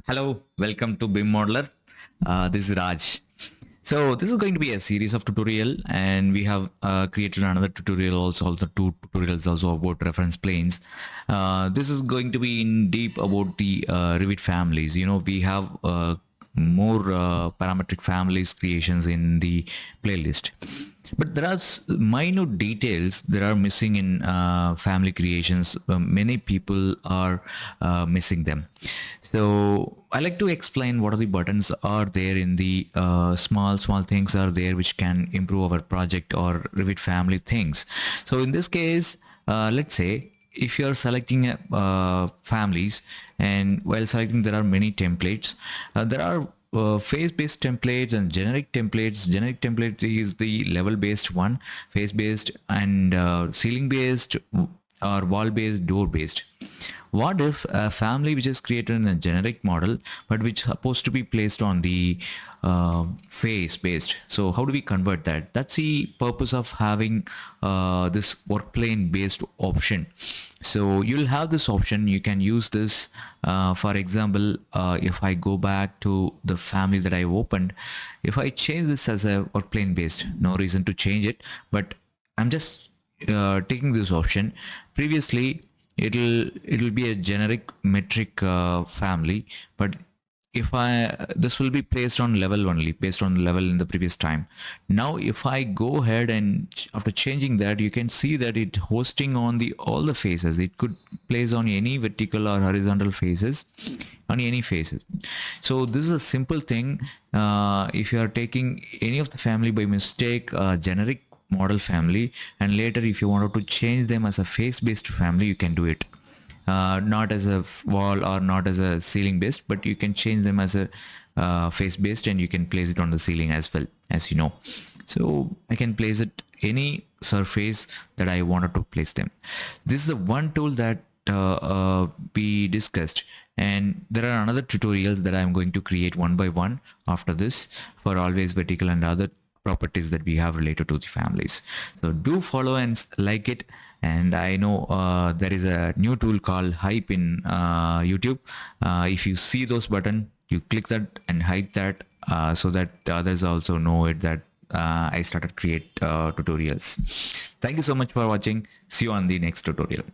Hello, welcome to BIM Modeler. This is Raj. So this is going to be a series of tutorial, and we have created another tutorial also two tutorials also about reference planes. This is going to be in deep about the Revit families. We have more parametric families creations in the playlist, but there are minute details that are missing in family creations. Many people are missing them. So I like to explain what are the buttons are there in the small things are there which can improve our project or Revit family things. So in this case, let's say if you are selecting families, and while selecting there are many templates. There are face-based templates and generic templates. Generic template is the level-based one, face-based and ceiling-based or wall-based, door-based. What if a family which is created in a generic model but which is supposed to be placed on the face based? So how do we convert that? That's the purpose of having this work plane based option. So you'll have this option. You can use this. For example, if I go back to the family that I opened, if I change this as a work plane based, no reason to change it, but I'm just taking this option. Previously it'll be a generic metric family, but if this will be placed on level only based on the level in the previous time. Now if I go ahead and after changing that, you can see that it hosting on the all the faces. It could place on any vertical or horizontal faces, on any faces. So this is a simple thing. If you are taking any of the family by mistake, generic model family, and later if you wanted to change them as a face based family, you can do it. Not as a wall or not as a ceiling based, but you can change them as a face based, and you can place it on the ceiling as well, as you know. So I can place it any surface that I wanted to place them. This is the one tool that we discussed, and there are another tutorials that I'm going to create one by one after this for always vertical and other properties that we have related to the families. So do follow and like it. And I know there is a new tool called Hype in YouTube. If you see those button, you click that and hide that so that others also know it that I started create tutorials. Thank you so much for watching. See you on the next tutorial.